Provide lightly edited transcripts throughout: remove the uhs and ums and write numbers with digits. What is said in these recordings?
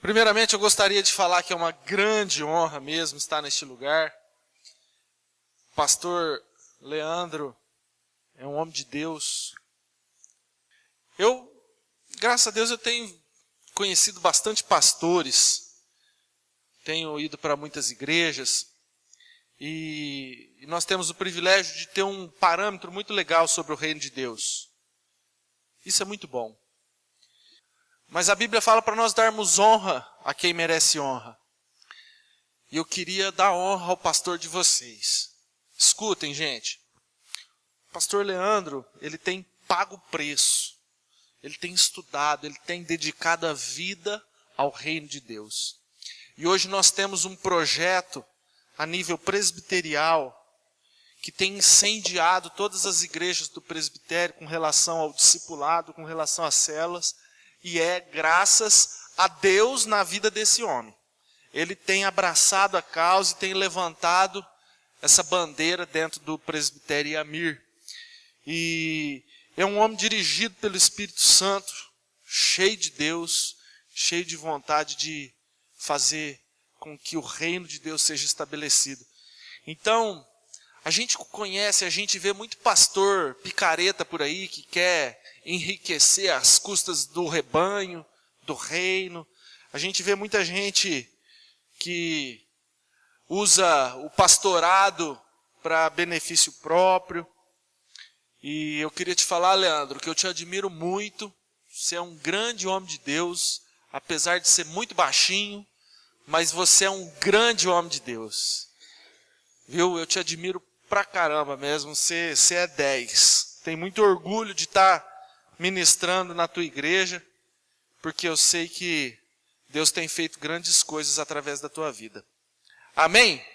Primeiramente, eu gostaria de falar que é uma grande honra mesmo estar neste lugar. O pastor Leandro é um homem de Deus. Graças a Deus, eu tenho conhecido bastante pastores. Tenho ido para muitas igrejas. E nós temos o privilégio de ter um parâmetro muito legal sobre o reino de Deus. Isso é muito bom. Mas a Bíblia fala para nós darmos honra a quem merece honra. E eu queria dar honra ao pastor de vocês. Escutem, gente. O pastor Leandro, ele tem pago o preço. Ele tem estudado, ele tem dedicado a vida ao reino de Deus. E hoje nós temos um projeto a nível presbiterial que tem incendiado todas as igrejas do presbitério com relação ao discipulado, com relação às células. E é graças a Deus na vida desse homem. Ele tem abraçado a causa e tem levantado essa bandeira dentro do presbitério Iamir. E é um homem dirigido pelo Espírito Santo, cheio de Deus, cheio de vontade de fazer com que o reino de Deus seja estabelecido. Então, a gente conhece, a gente vê muito pastor picareta por aí que quer enriquecer às custas do rebanho, do reino. A gente vê muita gente que usa o pastorado para benefício próprio. E eu queria te falar, Leandro, que eu te admiro muito. Você é um grande homem de Deus, apesar de ser muito baixinho, mas você é um grande homem de Deus. Viu? Eu te admiro pra caramba mesmo, você é 10. Tenho muito orgulho de estar ministrando na tua igreja, porque eu sei que Deus tem feito grandes coisas através da tua vida. Amém?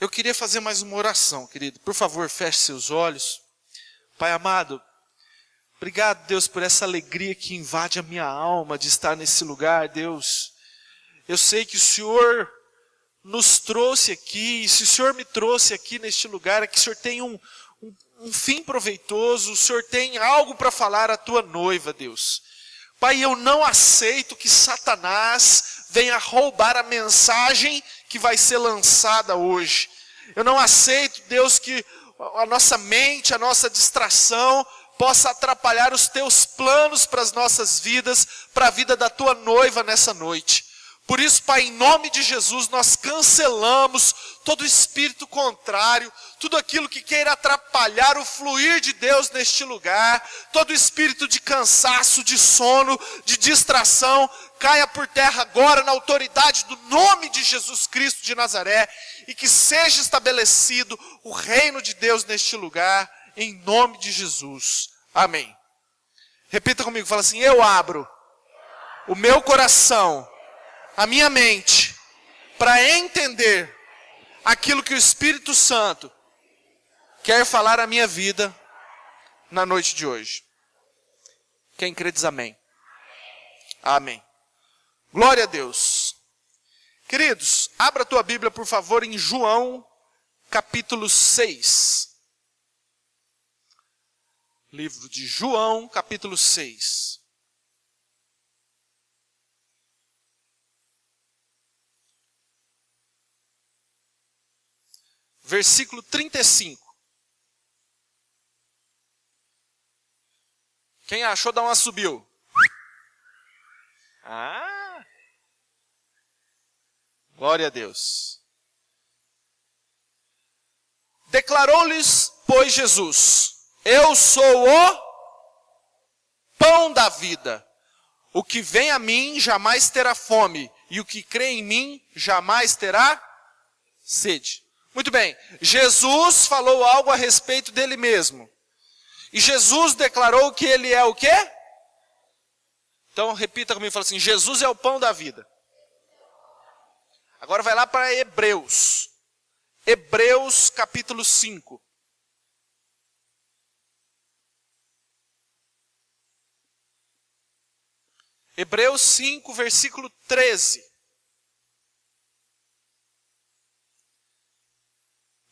Eu queria fazer mais uma oração, querido. Por favor, feche seus olhos. Pai amado, obrigado, Deus, por essa alegria que invade a minha alma de estar nesse lugar, Deus. Eu sei que o Senhor nos trouxe aqui, e se o Senhor me trouxe aqui neste lugar, é que o Senhor tem um fim proveitoso, o Senhor tem algo para falar à tua noiva, Deus. Pai, eu não aceito que Satanás venha roubar a mensagem que vai ser lançada hoje. Eu não aceito, Deus, que a nossa mente, a nossa distração possa atrapalhar os teus planos para as nossas vidas, para a vida da tua noiva nessa noite. Por isso, Pai, em nome de Jesus, nós cancelamos todo espírito contrário, tudo aquilo que queira atrapalhar o fluir de Deus neste lugar, todo espírito de cansaço, de sono, de distração, caia por terra agora na autoridade do nome de Jesus Cristo de Nazaré, e que seja estabelecido o reino de Deus neste lugar, em nome de Jesus. Amém. Repita comigo, fala assim: eu abro o meu coração, a minha mente, para entender aquilo que o Espírito Santo quer falar à minha vida na noite de hoje. Quem crê diz amém. Amém. Glória a Deus. Queridos, abra a tua Bíblia, por favor, em João, capítulo 6. Livro de João, capítulo 6. Versículo 35. Quem achou, dá uma subiu. Glória a Deus. Declarou-lhes, pois, Jesus: eu sou o pão da vida. O que vem a mim jamais terá fome, e o que crê em mim jamais terá sede. Muito bem, Jesus falou algo a respeito dele mesmo. E Jesus declarou que ele é o quê? Então repita comigo, fala assim: Jesus é o pão da vida. Agora vai lá para Hebreus. Hebreus capítulo 5. Hebreus 5, versículo 13.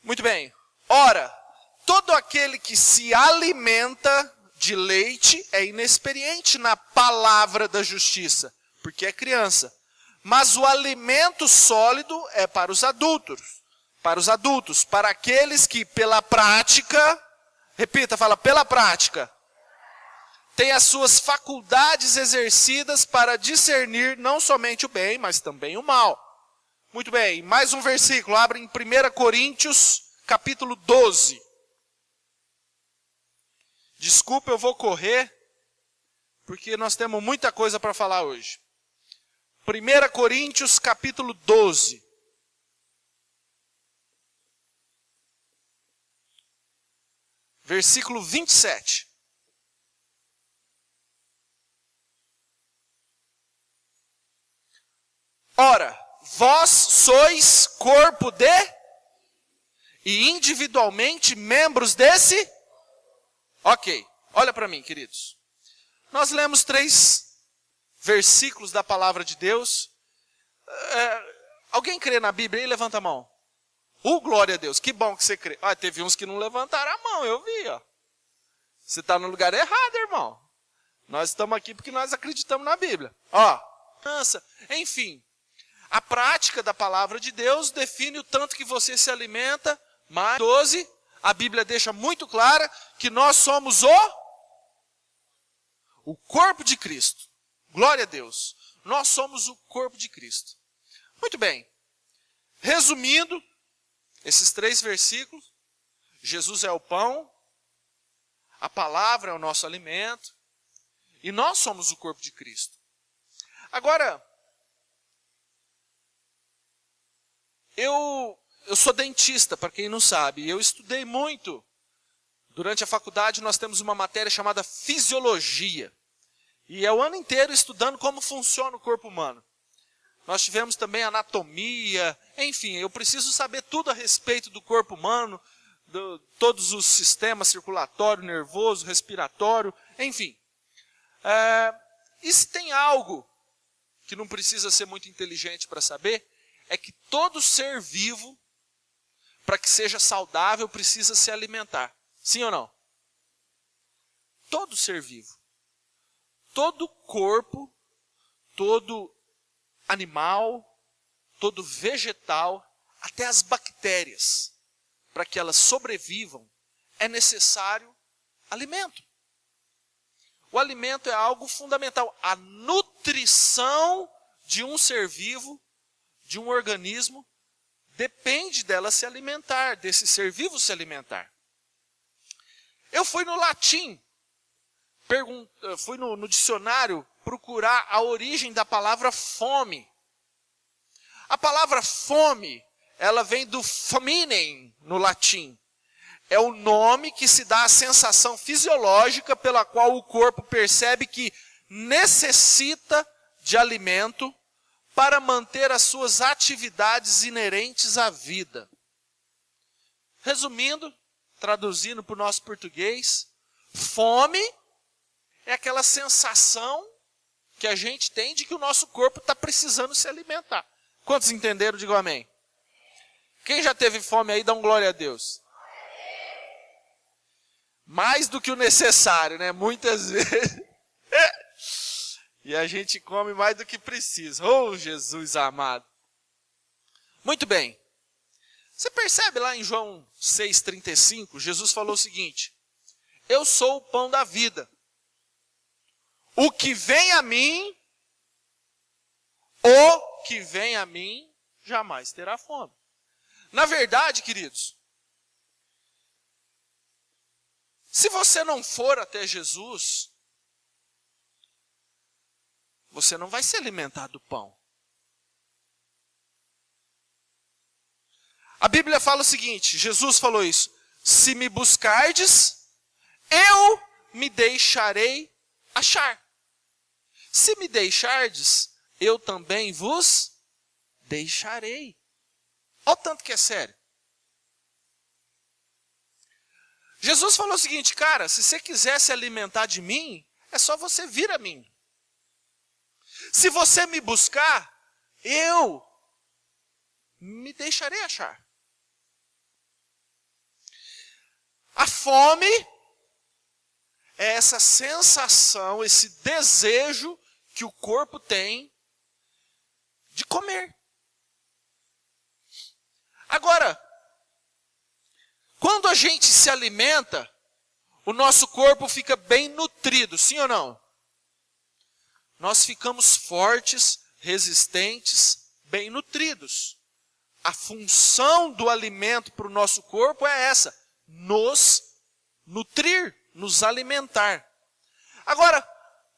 Muito bem. Ora, todo aquele que se alimenta de leite é inexperiente na palavra da justiça, porque é criança. Mas o alimento sólido é para os adultos, para aqueles que pela prática, repita, fala, pela prática, têm as suas faculdades exercidas para discernir não somente o bem, mas também o mal. Muito bem, mais um versículo, abre em 1 Coríntios, capítulo 12. Desculpa, eu vou correr, porque nós temos muita coisa para falar hoje. 1 Coríntios, capítulo 12. Versículo 27. Ora, vós sois corpo de e individualmente membros desse. Ok, olha para mim, queridos. Nós lemos 3 versículos da palavra de Deus. Alguém crê na Bíblia aí? Levanta a mão. Glória a Deus, que bom que você crê. Teve uns que não levantaram a mão, eu vi. Você está no lugar errado, irmão. Nós estamos aqui porque nós acreditamos na Bíblia. Enfim, a prática da palavra de Deus define o tanto que você se alimenta. Mais 12, a Bíblia deixa muito clara que nós somos o corpo de Cristo. Glória a Deus. Nós somos o corpo de Cristo. Muito bem. Resumindo, esses 3 versículos, Jesus é o pão, a palavra é o nosso alimento, e nós somos o corpo de Cristo. Agora, eu sou dentista, para quem não sabe, eu estudei muito. Durante a faculdade nós temos uma matéria chamada fisiologia. E é o ano inteiro estudando como funciona o corpo humano. Nós tivemos também anatomia, enfim, eu preciso saber tudo a respeito do corpo humano, todos os sistemas circulatório, nervoso, respiratório, enfim. E se tem algo que não precisa ser muito inteligente para saber, é que todo ser vivo, para que seja saudável, precisa se alimentar. Sim ou não? Todo ser vivo. Todo corpo, todo animal, todo vegetal, até as bactérias, para que elas sobrevivam, é necessário alimento. O alimento é algo fundamental. A nutrição de um ser vivo, de um organismo, depende dela se alimentar, desse ser vivo se alimentar. Eu fui no latim, fui no dicionário procurar a origem da palavra fome. A palavra fome, ela vem do faminem no latim. É o nome que se dá à sensação fisiológica pela qual o corpo percebe que necessita de alimento para manter as suas atividades inerentes à vida. Resumindo, traduzindo para o nosso português, fome é aquela sensação que a gente tem de que o nosso corpo está precisando se alimentar. Quantos entenderam? Digam amém. Quem já teve fome aí, dá um glória a Deus. Mais do que o necessário, né? Muitas vezes. E a gente come mais do que precisa. Oh, Jesus amado. Muito bem. Você percebe lá em João 6,35, Jesus falou o seguinte: eu sou o pão da vida. O que vem a mim, jamais terá fome. Na verdade, queridos, se você não for até Jesus, você não vai se alimentar do pão. A Bíblia fala o seguinte, Jesus falou isso: se me buscardes, eu me deixarei achar. Se me deixardes, eu também vos deixarei. Olha o tanto que é sério. Jesus falou o seguinte, cara, se você quiser se alimentar de mim, é só você vir a mim. Se você me buscar, eu me deixarei achar. A fome é essa sensação, esse desejo que o corpo tem de comer. Agora, quando a gente se alimenta, o nosso corpo fica bem nutrido, sim ou não? Nós ficamos fortes, resistentes, bem nutridos. A função do alimento para o nosso corpo é essa: nos nutrir, nos alimentar. Agora,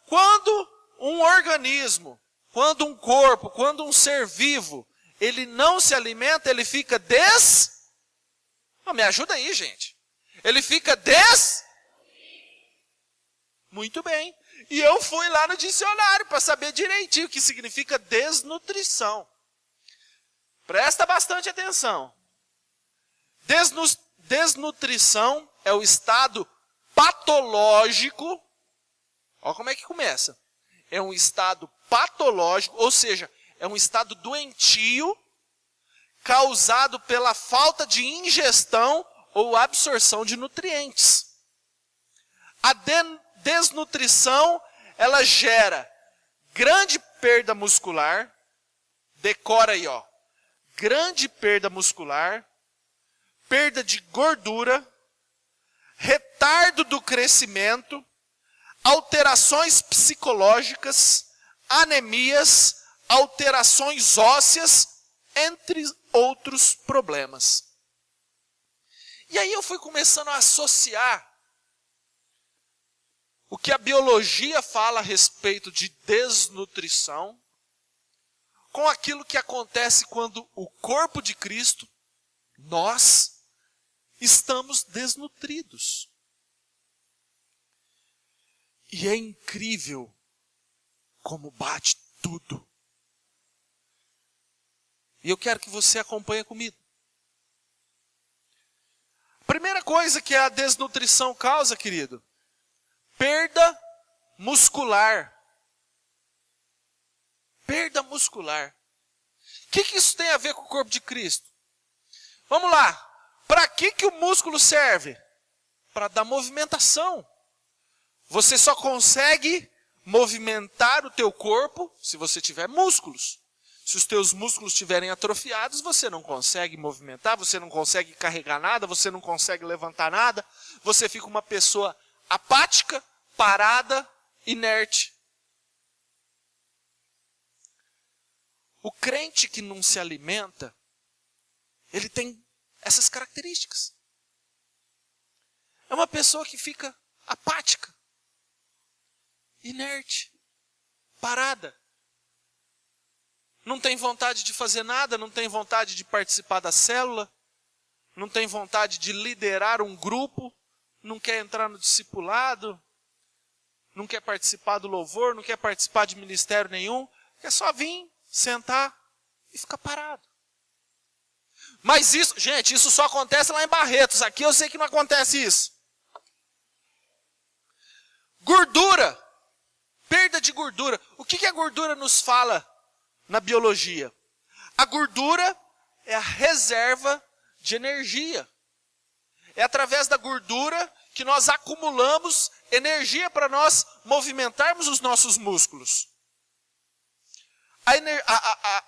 quando um organismo, quando um corpo, quando um ser vivo, ele não se alimenta, ele fica me ajuda aí, gente. Ele fica Muito bem. E eu fui lá no dicionário para saber direitinho o que significa desnutrição. Presta bastante atenção. Desnutrição é o estado patológico. Olha como é que começa. É um estado patológico, ou seja, é um estado doentio causado pela falta de ingestão ou absorção de nutrientes. A desnutrição, ela gera grande perda muscular. Decora aí, ó. Grande perda muscular, perda de gordura, retardo do crescimento, alterações psicológicas, anemias, alterações ósseas, entre outros problemas. E aí eu fui começando a associar o que a biologia fala a respeito de desnutrição com aquilo que acontece quando o corpo de Cristo, nós, estamos desnutridos. E é incrível como bate tudo. E eu quero que você acompanhe comigo. A primeira coisa que a desnutrição causa, querido, perda muscular. Perda muscular. O que isso tem a ver com o corpo de Cristo? Vamos lá. Para que o músculo serve? Para dar movimentação. Você só consegue movimentar o teu corpo se você tiver músculos. Se os teus músculos estiverem atrofiados, você não consegue movimentar, você não consegue carregar nada, você não consegue levantar nada. Você fica uma pessoa apática, parada, inerte. O crente que não se alimenta, ele tem essas características. É uma pessoa que fica apática, inerte, parada. Não tem vontade de fazer nada, não tem vontade de participar da célula, não tem vontade de liderar um grupo, não quer entrar no discipulado, não quer participar do louvor, não quer participar de ministério nenhum, quer só vir, sentar e ficar parado. Mas isso, gente, isso só acontece lá em Barretos. Aqui eu sei que não acontece isso. Gordura. Perda de gordura. O que a gordura nos fala na biologia? A gordura é a reserva de energia. É através da gordura que nós acumulamos energia para nós movimentarmos os nossos músculos.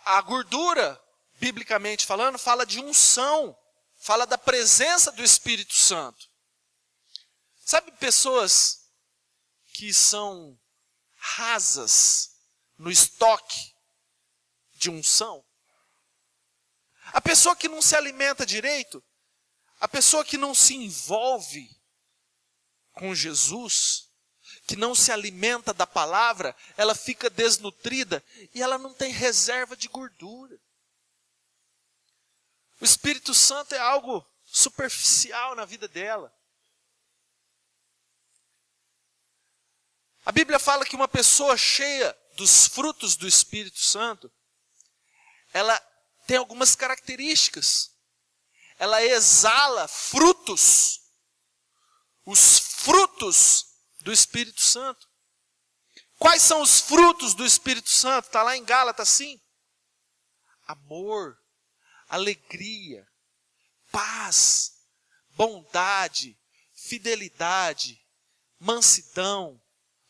A gordura, biblicamente falando, fala de unção, fala da presença do Espírito Santo. Sabe pessoas que são rasas no estoque de unção? A pessoa que não se alimenta direito, a pessoa que não se envolve com Jesus, que não se alimenta da palavra, ela fica desnutrida e ela não tem reserva de gordura. O Espírito Santo é algo superficial na vida dela. A Bíblia fala que uma pessoa cheia dos frutos do Espírito Santo, ela tem algumas características. Ela exala frutos. Os frutos do Espírito Santo. Quais são os frutos do Espírito Santo? Está lá em Gálatas, sim. Amor, alegria, paz, bondade, fidelidade, mansidão,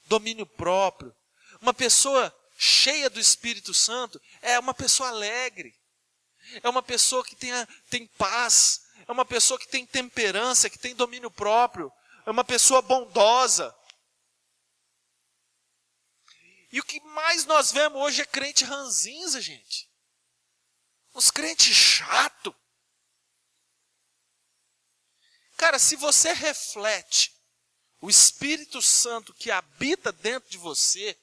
domínio próprio. Uma pessoa cheia do Espírito Santo é uma pessoa alegre. É uma pessoa que tem paz. É uma pessoa que tem temperança, que tem domínio próprio. É uma pessoa bondosa. E o que mais nós vemos hoje é crente ranzinza, gente. Uns crentes chato. Cara, se você reflete o Espírito Santo que habita dentro de você,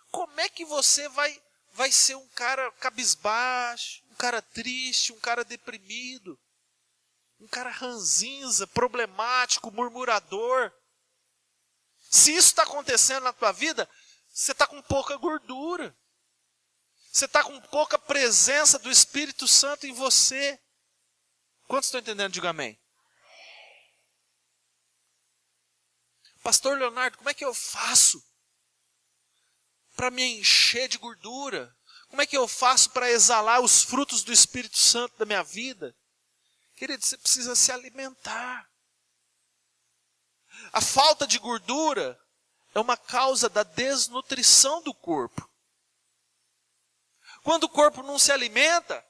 como é que você vai ser um cara cabisbaixo, um cara triste, um cara deprimido, um cara ranzinza, problemático, murmurador? Se isso está acontecendo na tua vida, você está com pouca gordura. Você está com pouca presença do Espírito Santo em você. Quantos estão entendendo? Diga amém. Pastor Leonardo, como é que eu faço para me encher de gordura? Como é que eu faço para exalar os frutos do Espírito Santo da minha vida? Querido, você precisa se alimentar. A falta de gordura é uma causa da desnutrição do corpo. Quando o corpo não se alimenta,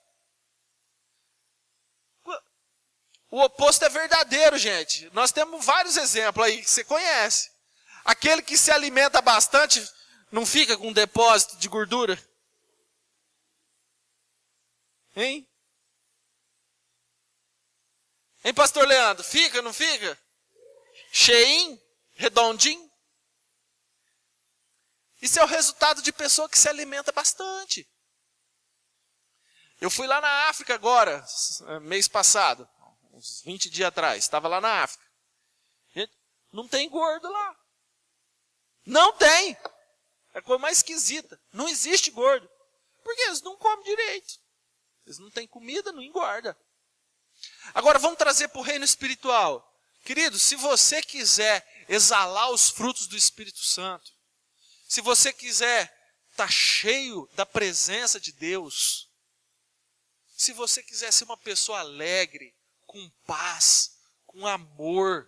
o oposto é verdadeiro, gente. Nós temos vários exemplos aí que você conhece. Aquele que se alimenta bastante não fica com um depósito de gordura? Hein? Hein, pastor Leandro? Fica, não fica? Cheinho? Redondinho? Isso é o resultado de pessoa que se alimenta bastante. Eu fui lá na África agora, mês passado, uns 20 dias atrás, estava lá na África. Não tem gordo lá. Não tem. É a coisa mais esquisita. Não existe gordo. Porque eles não comem direito. Eles não têm comida, não engorda. Agora vamos trazer para o reino espiritual. Querido, se você quiser exalar os frutos do Espírito Santo, se você quiser estar cheio da presença de Deus, se você quiser ser uma pessoa alegre, com paz, com amor,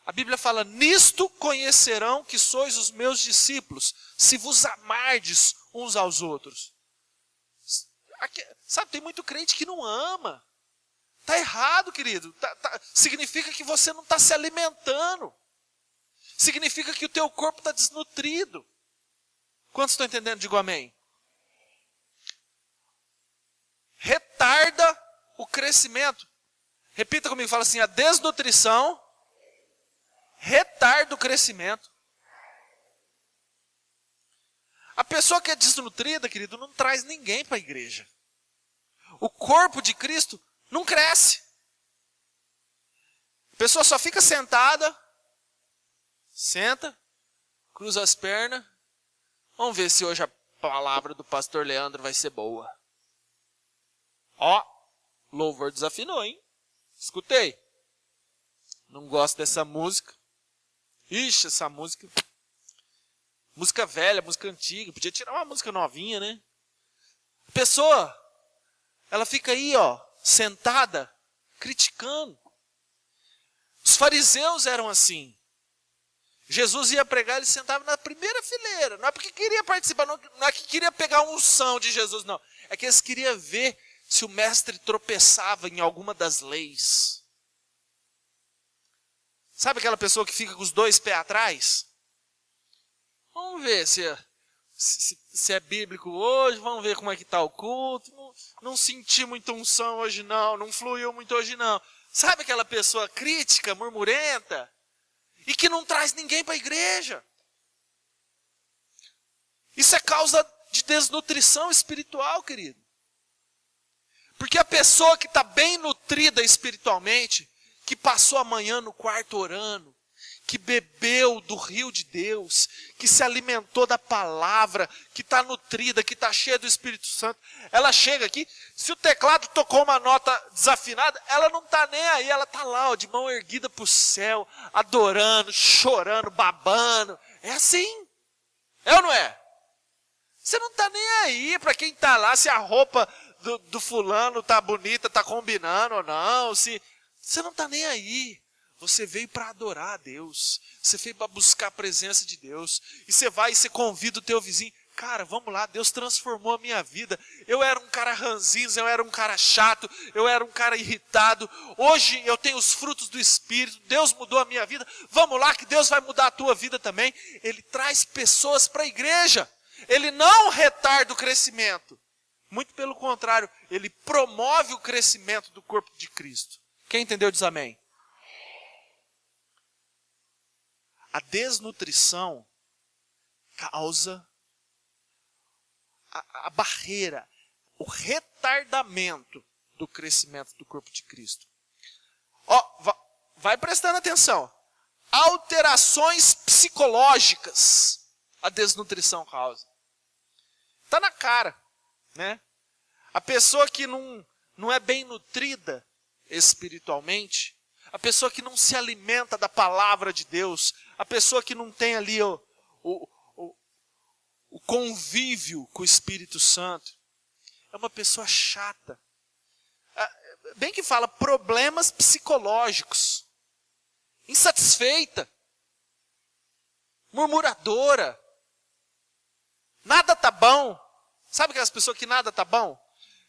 a Bíblia fala, nisto conhecerão que sois os meus discípulos, se vos amardes uns aos outros. Sabe, tem muito crente que não ama. Está errado, querido. Significa que você não está se alimentando. Significa que o teu corpo está desnutrido. Quantos estão entendendo? Digo amém. Retarda o crescimento. Repita comigo, fala assim, a desnutrição retarda o crescimento. A pessoa que é desnutrida, querido, não traz ninguém para a igreja. O corpo de Cristo não cresce. A pessoa só fica sentada, senta, cruza as pernas. Vamos ver se hoje a palavra do pastor Leandro vai ser boa. Ó, louvor desafinou, hein? Escutei. Não gosto dessa música. Ixi, essa música. Música velha, música antiga. Podia tirar uma música novinha, né? A pessoa, ela fica aí, ó, sentada, criticando. Os fariseus eram assim. Jesus ia pregar, ele sentava na primeira fileira. Não é porque queria participar, não é que queria pegar a unção de Jesus, não. É que eles queriam ver se o mestre tropeçava em alguma das leis. Sabe aquela pessoa que fica com os dois pés atrás? Vamos ver se é bíblico hoje, vamos ver como é que está o culto. Não senti muita unção hoje não fluiu muito hoje não. Sabe aquela pessoa crítica, murmurenta? E que não traz ninguém para a igreja. Isso é causa de desnutrição espiritual, querido. Porque a pessoa que está bem nutrida espiritualmente, que passou a manhã no quarto orando, que bebeu do rio de Deus, que se alimentou da palavra, que está nutrida, que está cheia do Espírito Santo, ela chega aqui, se o teclado tocou uma nota desafinada, ela não está nem aí, ela está lá, ó, de mão erguida para o céu, adorando, chorando, babando. É assim. É ou não é? Você não está nem aí para quem está lá, se a roupa do fulano está bonita, está combinando ou não, se... Você não está nem aí. Você veio para adorar a Deus. Você veio para buscar a presença de Deus. E você vai e você convida o teu vizinho. Cara, vamos lá, Deus transformou a minha vida. Eu era um cara ranzinza, eu era um cara chato, eu era um cara irritado. Hoje eu tenho os frutos do Espírito, Deus mudou a minha vida. Vamos lá que Deus vai mudar a tua vida também. Ele traz pessoas para a igreja. Ele não retarda o crescimento. Muito pelo contrário, ele promove o crescimento do corpo de Cristo. Quem entendeu diz amém. A desnutrição causa a barreira, o retardamento do crescimento do corpo de Cristo. Ó, vai prestando atenção. Alterações psicológicas a desnutrição causa. Está na cara, né? A pessoa que não é bem nutrida espiritualmente, a pessoa que não se alimenta da palavra de Deus, a pessoa que não tem ali o convívio com o Espírito Santo, é uma pessoa chata. Bem que fala, problemas psicológicos, insatisfeita, murmuradora, nada tá bom. Sabe aquelas pessoas que nada tá bom?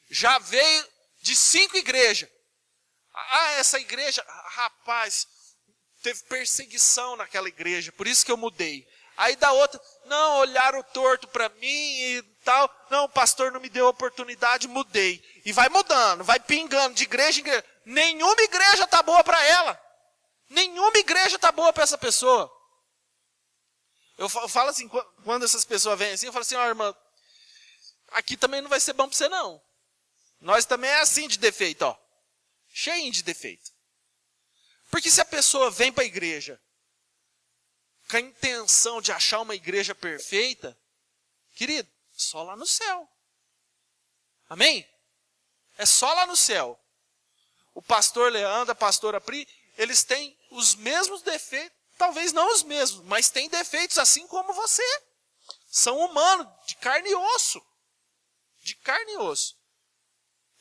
Já veio de 5 igrejas. Essa igreja, rapaz, teve perseguição naquela igreja, por isso que eu mudei. Aí da outra, não, olharam torto para mim e tal. Não, o pastor não me deu oportunidade, mudei. E vai mudando, vai pingando de igreja em igreja. Nenhuma igreja tá boa para ela. Nenhuma igreja tá boa para essa pessoa. Eu falo assim, quando essas pessoas vêm assim, eu falo assim, ó, irmã, aqui também não vai ser bom para você não. Nós também é assim de defeito, ó. Cheio de defeito. Porque se a pessoa vem para a igreja com a intenção de achar uma igreja perfeita, querido, só lá no céu. Amém? É só lá no céu. O pastor Leandro, a pastora Pri, eles têm os mesmos defeitos, talvez não os mesmos, mas têm defeitos assim como você. São humanos, de carne e osso. De carne e osso.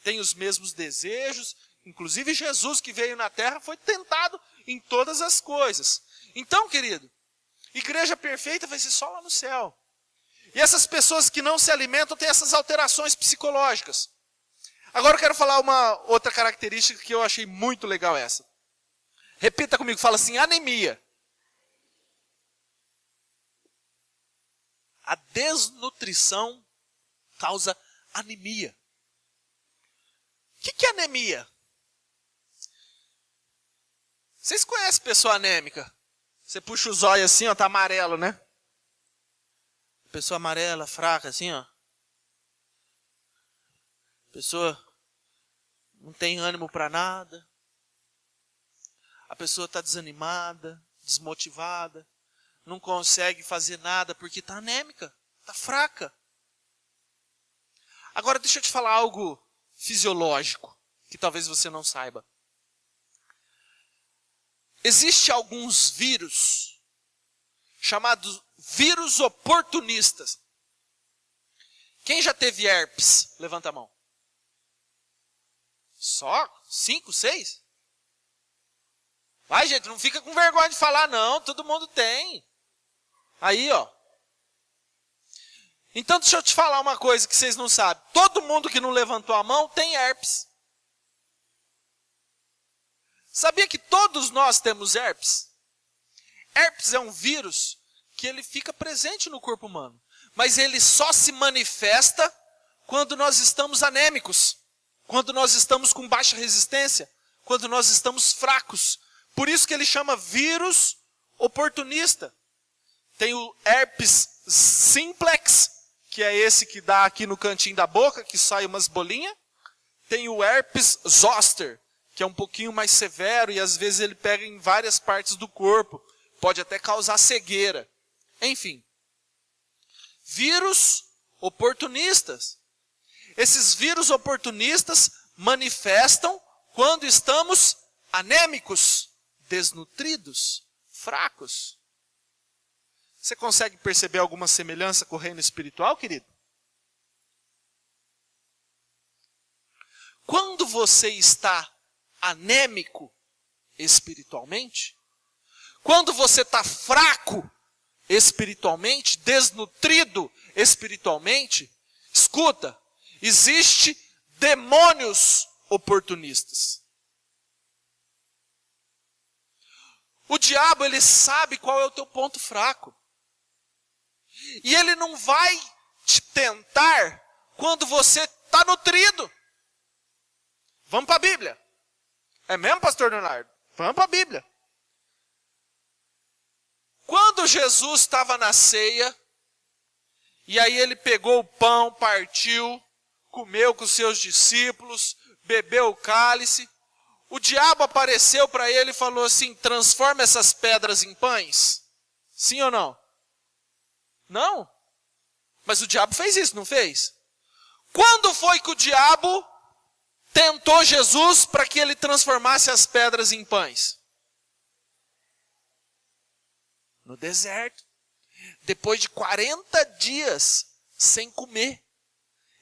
Tem os mesmos desejos, inclusive Jesus que veio na terra foi tentado em todas as coisas. Então, querido, igreja perfeita vai ser só lá no céu. E essas pessoas que não se alimentam têm essas alterações psicológicas. Agora eu quero falar uma outra característica que eu achei muito legal essa. Repita comigo, fala assim, anemia. A desnutrição causa anemia. O que é anemia? Vocês conhecem pessoa anêmica? Você puxa os olhos assim, ó, tá amarelo, né? Pessoa amarela, fraca, assim, ó. Pessoa não tem ânimo para nada. A pessoa está desanimada, desmotivada. Não consegue fazer nada porque está anêmica, está fraca. Agora deixa eu te falar algo fisiológico, que talvez você não saiba. Existem alguns vírus, chamados vírus oportunistas. Quem já teve herpes? Levanta a mão. Só? 5, 6? Vai, gente, não fica com vergonha de falar, não. Todo mundo tem. Aí, ó. Então, deixa eu te falar uma coisa que vocês não sabem. Todo mundo que não levantou a mão tem herpes. Sabia que todos nós temos herpes? Herpes é um vírus que ele fica presente no corpo humano. Mas ele só se manifesta quando nós estamos anêmicos. Quando nós estamos com baixa resistência. Quando nós estamos fracos. Por isso que ele chama vírus oportunista. Tem o herpes simplex, que é esse que dá aqui no cantinho da boca, que sai umas bolinhas. Tem o herpes zoster, que é um pouquinho mais severo e às vezes ele pega em várias partes do corpo. Pode até causar cegueira. Enfim. Vírus oportunistas. Esses vírus oportunistas manifestam quando estamos anêmicos, desnutridos, fracos. Você consegue perceber alguma semelhança com o reino espiritual, querido? Quando você está anêmico espiritualmente? Quando você está fraco espiritualmente, desnutrido espiritualmente, escuta, existe demônios oportunistas. O diabo, ele sabe qual é o teu ponto fraco. E ele não vai te tentar quando você está nutrido. Vamos para a Bíblia. É mesmo, pastor Leonardo? Vamos para a Bíblia. Quando Jesus estava na ceia, e aí ele pegou o pão, partiu, comeu com os seus discípulos, bebeu o cálice, o diabo apareceu para ele e falou assim: transforma essas pedras em pães. Sim ou não? Não. Mas o diabo fez isso, não fez? Quando foi que o diabo tentou Jesus para que ele transformasse as pedras em pães? No deserto. Depois de 40 dias sem comer.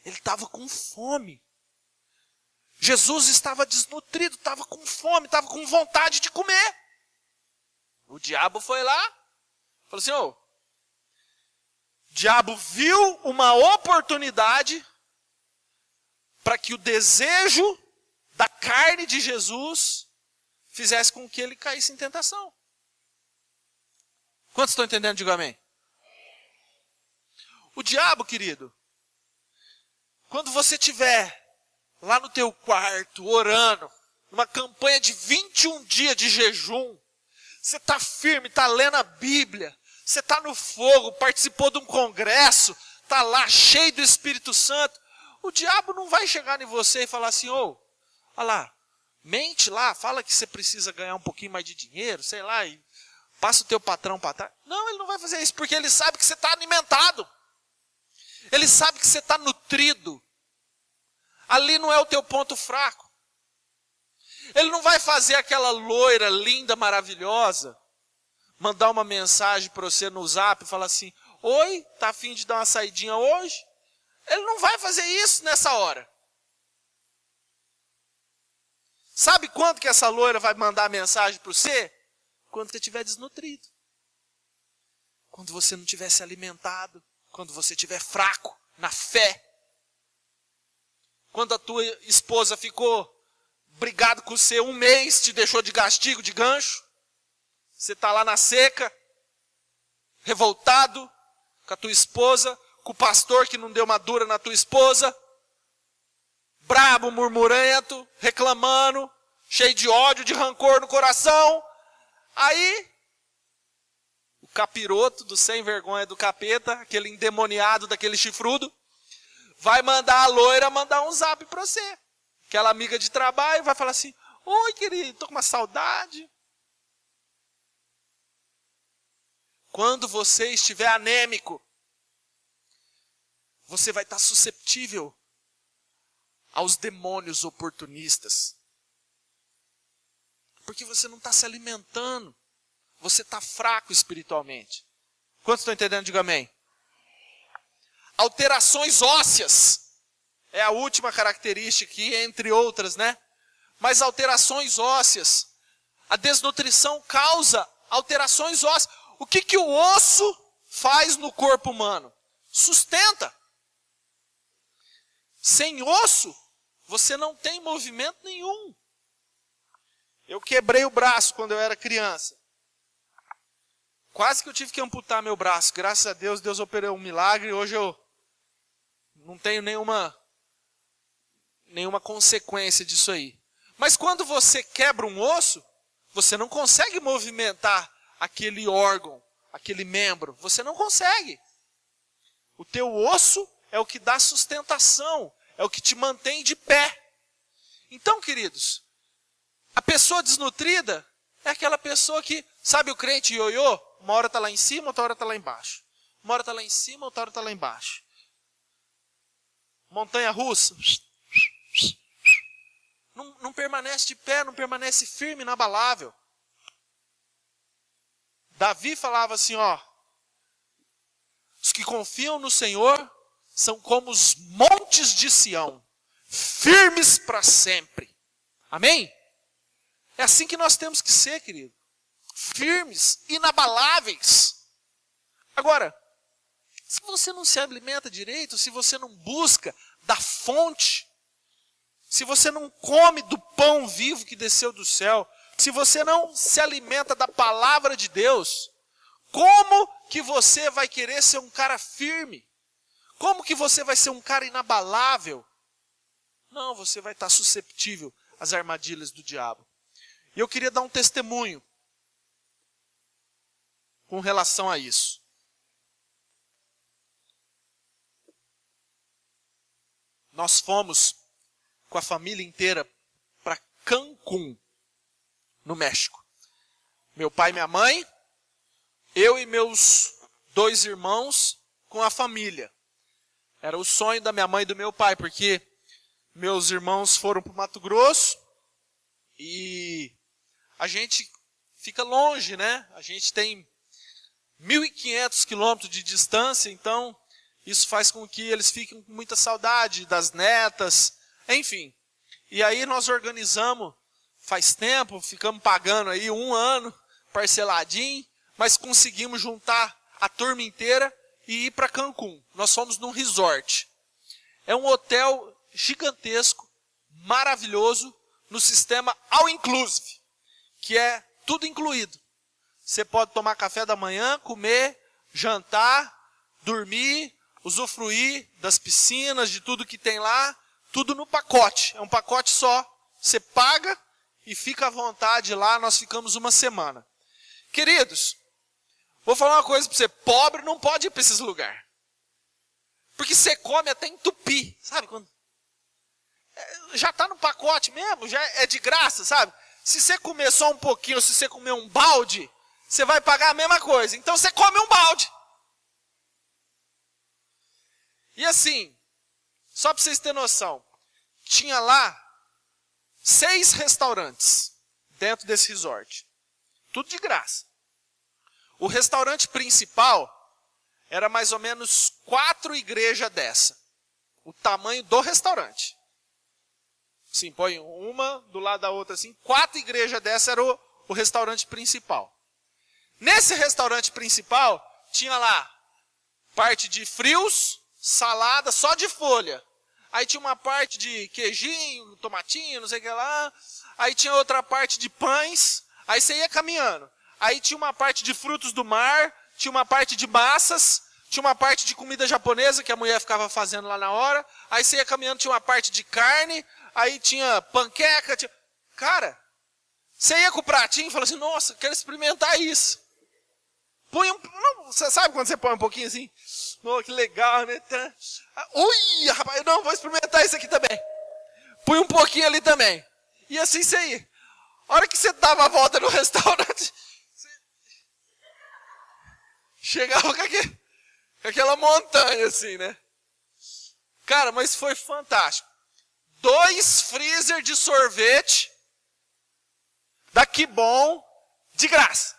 Ele estava com fome. Jesus estava desnutrido, estava com fome, estava com vontade de comer. O diabo foi lá, falou assim: o diabo viu uma oportunidade para que o desejo da carne de Jesus fizesse com que ele caísse em tentação. Quantos estão entendendo? Diga amém. O diabo, querido, quando você estiver lá no teu quarto, orando, numa campanha de 21 dias de jejum, você está firme, está lendo a Bíblia, você está no fogo, participou de um congresso, está lá cheio do Espírito Santo, o diabo não vai chegar em você e falar assim: olha lá, mente lá, fala que você precisa ganhar um pouquinho mais de dinheiro, sei lá, e passa o teu patrão para trás. Não, ele não vai fazer isso, porque ele sabe que você está alimentado. Ele sabe que você está nutrido. Ali não é o teu ponto fraco. Ele não vai fazer aquela loira linda, maravilhosa, mandar uma mensagem para você no zap e falar assim: oi, tá a fim de dar uma saidinha hoje? Ele não vai fazer isso nessa hora. Sabe quando que essa loira vai mandar mensagem para você? Quando você estiver desnutrido. Quando você não estiver se alimentado. Quando você estiver fraco na fé. Quando a tua esposa ficou brigado com você 1 mês, te deixou de castigo, de gancho. Você está lá na seca, revoltado com a tua esposa, com o pastor que não deu uma dura na tua esposa, brabo, murmurento, reclamando, cheio de ódio, de rancor no coração. Aí, o capiroto do sem vergonha do capeta, aquele endemoniado daquele chifrudo, vai mandar a loira mandar um zap para você. Aquela amiga de trabalho vai falar assim: oi, querido, tô com uma saudade. Quando você estiver anêmico, você vai estar susceptível aos demônios oportunistas. Porque você não está se alimentando. Você está fraco espiritualmente. Quantos estão entendendo? Diga amém. Alterações ósseas. É a última característica aqui, entre outras, né? Mas alterações ósseas. A desnutrição causa alterações ósseas. O que o osso faz no corpo humano? Sustenta. Sem osso, você não tem movimento nenhum. Eu quebrei o braço quando eu era criança. Quase que eu tive que amputar meu braço. Graças a Deus, Deus operou um milagre. Hoje eu não tenho nenhuma consequência disso aí. Mas quando você quebra um osso, você não consegue movimentar aquele órgão, aquele membro. Você não consegue. O teu osso é o que dá sustentação, é o que te mantém de pé. Então, queridos, a pessoa desnutrida é aquela pessoa que, sabe o crente ioiô? Uma hora está lá em cima, outra hora está lá embaixo. Uma hora está lá em cima, outra hora está lá embaixo. Montanha russa. Não permanece de pé, não permanece firme, inabalável. Davi falava assim, os que confiam no Senhor são como os montes de Sião, firmes para sempre. Amém? É assim que nós temos que ser, querido. Firmes, inabaláveis. Agora, se você não se alimenta direito, se você não busca da fonte, se você não come do pão vivo que desceu do céu, se você não se alimenta da palavra de Deus, como que você vai querer ser um cara firme? Como que você vai ser um cara inabalável? Não, você vai estar susceptível às armadilhas do diabo. E eu queria dar um testemunho com relação a isso. Nós fomos com a família inteira para Cancún, no México. Meu pai e minha mãe, eu e meus 2 irmãos com a família. Era o sonho da minha mãe e do meu pai, porque meus irmãos foram para o Mato Grosso e a gente fica longe, né? A gente tem 1.500 quilômetros de distância, então isso faz com que eles fiquem com muita saudade das netas, enfim. E aí nós organizamos, faz tempo, ficamos pagando aí 1 ano, parceladinho, mas conseguimos juntar a turma inteira e ir para Cancún. Nós fomos num resort. É um hotel gigantesco, maravilhoso, no sistema all inclusive, que é tudo incluído. Você pode tomar café da manhã, comer, jantar, dormir, usufruir das piscinas, de tudo que tem lá, tudo no pacote. É um pacote só. Você paga e fica à vontade lá. Nós ficamos 1 semana. Queridos, vou falar uma coisa para você. Pobre não pode ir para esses lugares. Porque você come até entupir. Sabe quando? Já está no pacote mesmo, já é de graça, sabe? Se você comer só um pouquinho, ou se você comer um balde, você vai pagar a mesma coisa. Então você come um balde. E assim, só para vocês terem noção, tinha lá 6 restaurantes dentro desse resort. Tudo de graça. O restaurante principal era mais ou menos 4 igrejas dessa. O tamanho do restaurante. Sim, põe uma do lado da outra assim. 4 igrejas dessa era o restaurante principal. Nesse restaurante principal, tinha lá parte de frios, salada só de folha. Aí tinha uma parte de queijinho, tomatinho, não sei o que lá. Aí tinha outra parte de pães. Aí você ia caminhando. Aí tinha uma parte de frutos do mar. Tinha uma parte de massas. Tinha uma parte de comida japonesa que a mulher ficava fazendo lá na hora. Aí você ia caminhando, tinha uma parte de carne. Aí tinha panqueca. Cara, você ia com o pratinho e falava assim, nossa, quero experimentar isso. Põe você sabe quando você põe um pouquinho assim? Oh, que legal, né? Ui, rapaz, não, vou experimentar isso aqui também. Põe um pouquinho ali também. E assim você ia. A hora que você dava a volta no restaurante, você chegava com aquela montanha assim, né? Cara, mas foi fantástico. 2 freezer de sorvete da Que Bom, de graça.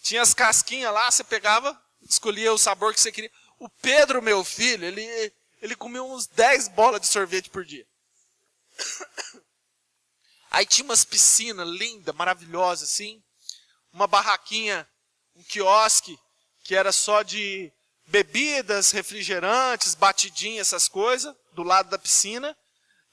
Tinha as casquinhas lá, você pegava, escolhia o sabor que você queria. O Pedro, meu filho, ele comia uns 10 bolas de sorvete por dia. Aí tinha umas piscinas lindas, maravilhosas assim. Uma barraquinha, um quiosque, que era só de bebidas, refrigerantes, batidinha, essas coisas, do lado da piscina.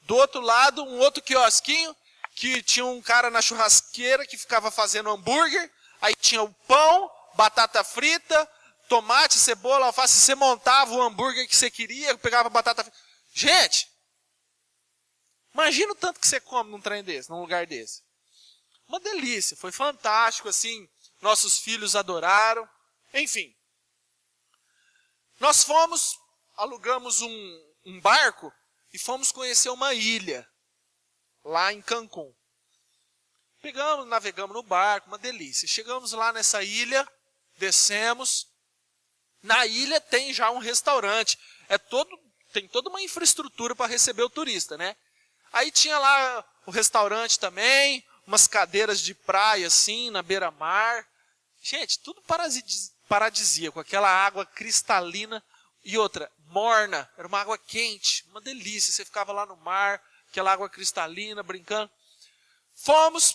Do outro lado, um outro quiosquinho, que tinha um cara na churrasqueira que ficava fazendo hambúrguer. Aí tinha o pão, batata frita, tomate, cebola, alface. Você montava o hambúrguer que você queria, pegava a batata frita. Gente, imagina o tanto que você come num trem desse, num lugar desse. Uma delícia, foi fantástico, assim. Nossos filhos adoraram. Enfim. Nós fomos, alugamos um barco e fomos conhecer uma ilha, lá em Cancún. Pegamos, navegamos no barco, uma delícia. Chegamos lá nessa ilha, descemos. Na ilha tem já um restaurante. Tem toda uma infraestrutura para receber o turista, né? Aí tinha lá o restaurante também, umas cadeiras de praia assim, na beira-mar. Gente, tudo paradisíaco, aquela água cristalina e outra, morna, era uma água quente, uma delícia. Você ficava lá no mar, aquela água cristalina, brincando. Fomos,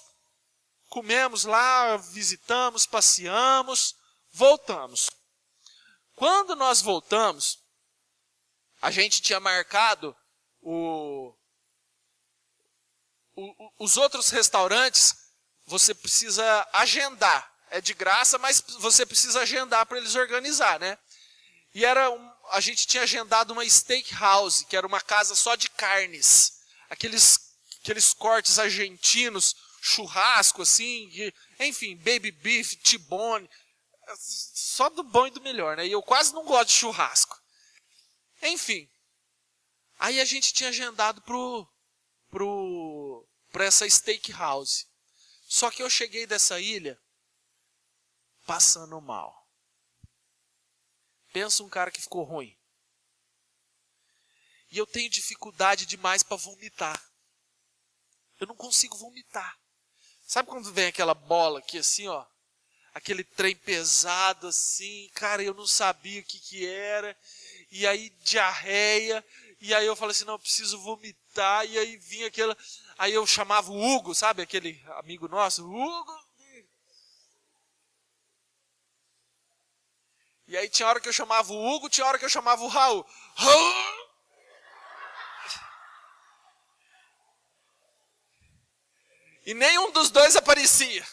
comemos lá, visitamos, passeamos, voltamos. Quando nós voltamos, a gente tinha marcado os outros restaurantes, você precisa agendar. É de graça, mas você precisa agendar para eles organizar, né? E a gente tinha agendado uma steakhouse, que era uma casa só de carnes. Aqueles cortes argentinos, churrasco, assim, enfim, baby beef, T-bone, só do bom e do melhor, né? E eu quase não gosto de churrasco. Enfim, aí a gente tinha agendado para essa steakhouse. Só que eu cheguei dessa ilha passando mal. Pensa um cara que ficou ruim. E eu tenho dificuldade demais para vomitar. Eu não consigo vomitar. Sabe quando vem aquela bola aqui assim, ó? Aquele trem pesado assim, cara, eu não sabia o que era. E aí diarreia. E aí eu falei assim, não, eu preciso vomitar. E aí vinha aquela... Aí eu chamava o Hugo, sabe? Aquele amigo nosso, Hugo. E aí tinha hora que eu chamava o Hugo, tinha hora que eu chamava o Raul. Raul! E nenhum dos dois aparecia.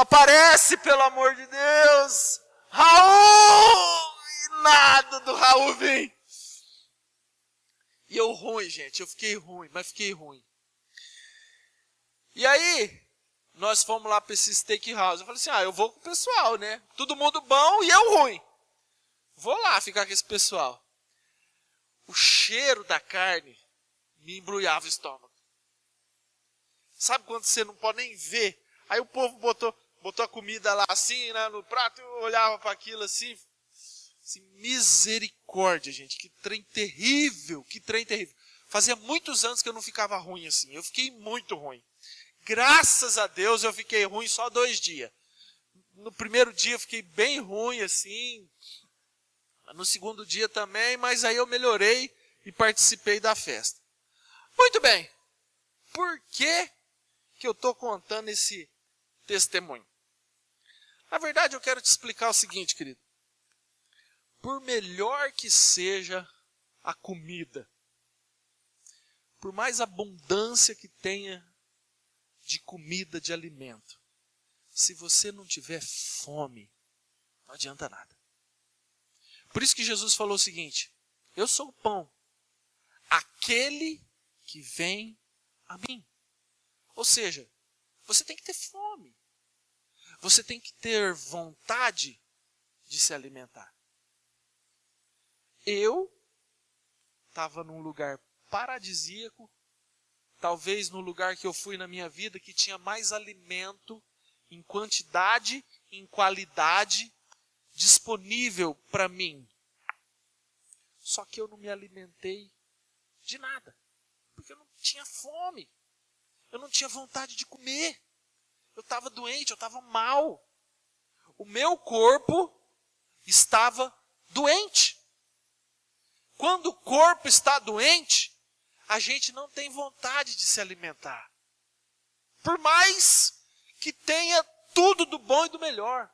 Aparece, pelo amor de Deus! Raul! E nada do Raul vem. E eu ruim, gente. Eu fiquei ruim, mas fiquei ruim. E aí, nós fomos lá para esse steakhouse. Eu falei assim, eu vou com o pessoal, né? Todo mundo bom e eu ruim. Vou lá ficar com esse pessoal. O cheiro da carne me embrulhava o estômago. Sabe quando você não pode nem ver? Aí o povo botou a comida lá assim, né, no prato, eu olhava para aquilo assim, misericórdia, gente, que trem terrível, que trem terrível. Fazia muitos anos que eu não ficava ruim assim, eu fiquei muito ruim. Graças a Deus eu fiquei ruim só 2 dias. No primeiro dia eu fiquei bem ruim assim, no segundo dia também, mas aí eu melhorei e participei da festa. Muito bem, por que eu estou contando esse testemunho? Na verdade, eu quero te explicar o seguinte, querido. Por melhor que seja a comida, por mais abundância que tenha de comida, de alimento, se você não tiver fome, não adianta nada. Por isso que Jesus falou o seguinte, eu sou o pão, aquele que vem a mim. Ou seja, você tem que ter fome. Você tem que ter vontade de se alimentar. Eu estava num lugar paradisíaco, talvez no lugar que eu fui na minha vida que tinha mais alimento em quantidade, em qualidade, disponível para mim. Só que eu não me alimentei de nada, porque eu não tinha fome. Eu não tinha vontade de comer. Eu estava doente, eu estava mal. O meu corpo estava doente. Quando o corpo está doente, a gente não tem vontade de se alimentar. Por mais que tenha tudo do bom e do melhor.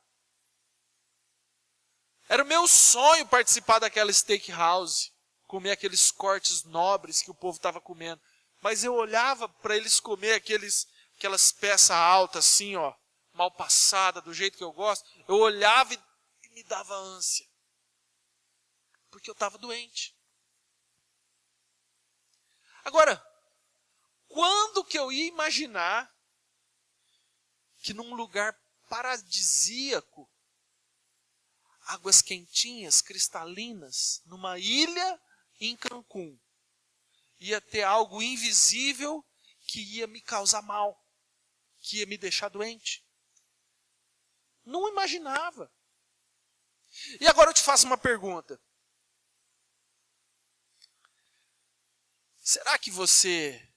Era o meu sonho participar daquela steakhouse, comer aqueles cortes nobres que o povo estava comendo. Mas eu olhava para eles comer aquelas peças altas assim, ó, mal passada, do jeito que eu gosto. Eu olhava e me dava ânsia. Porque eu estava doente. Agora, quando que eu ia imaginar que num lugar paradisíaco, águas quentinhas, cristalinas, numa ilha em Cancún, ia ter algo invisível que ia me causar mal, que ia me deixar doente? Não imaginava. E agora eu te faço uma pergunta. Será que você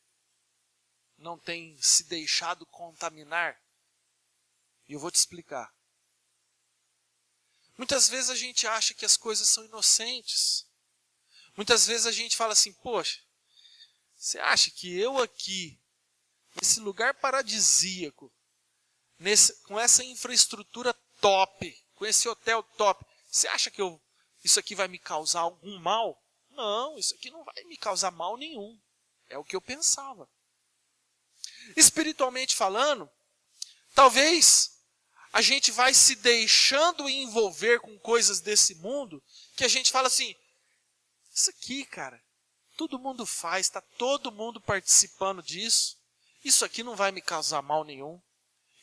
não tem se deixado contaminar? E eu vou te explicar. Muitas vezes a gente acha que as coisas são inocentes. Muitas vezes a gente fala assim, poxa, você acha que eu aqui nesse lugar paradisíaco, com essa infraestrutura top, com esse hotel top, você acha que isso aqui vai me causar algum mal? Não, isso aqui não vai me causar mal nenhum. É o que eu pensava. Espiritualmente falando, talvez a gente vai se deixando envolver com coisas desse mundo, que a gente fala assim, isso aqui, cara, todo mundo faz, está todo mundo participando disso. Isso aqui não vai me causar mal nenhum.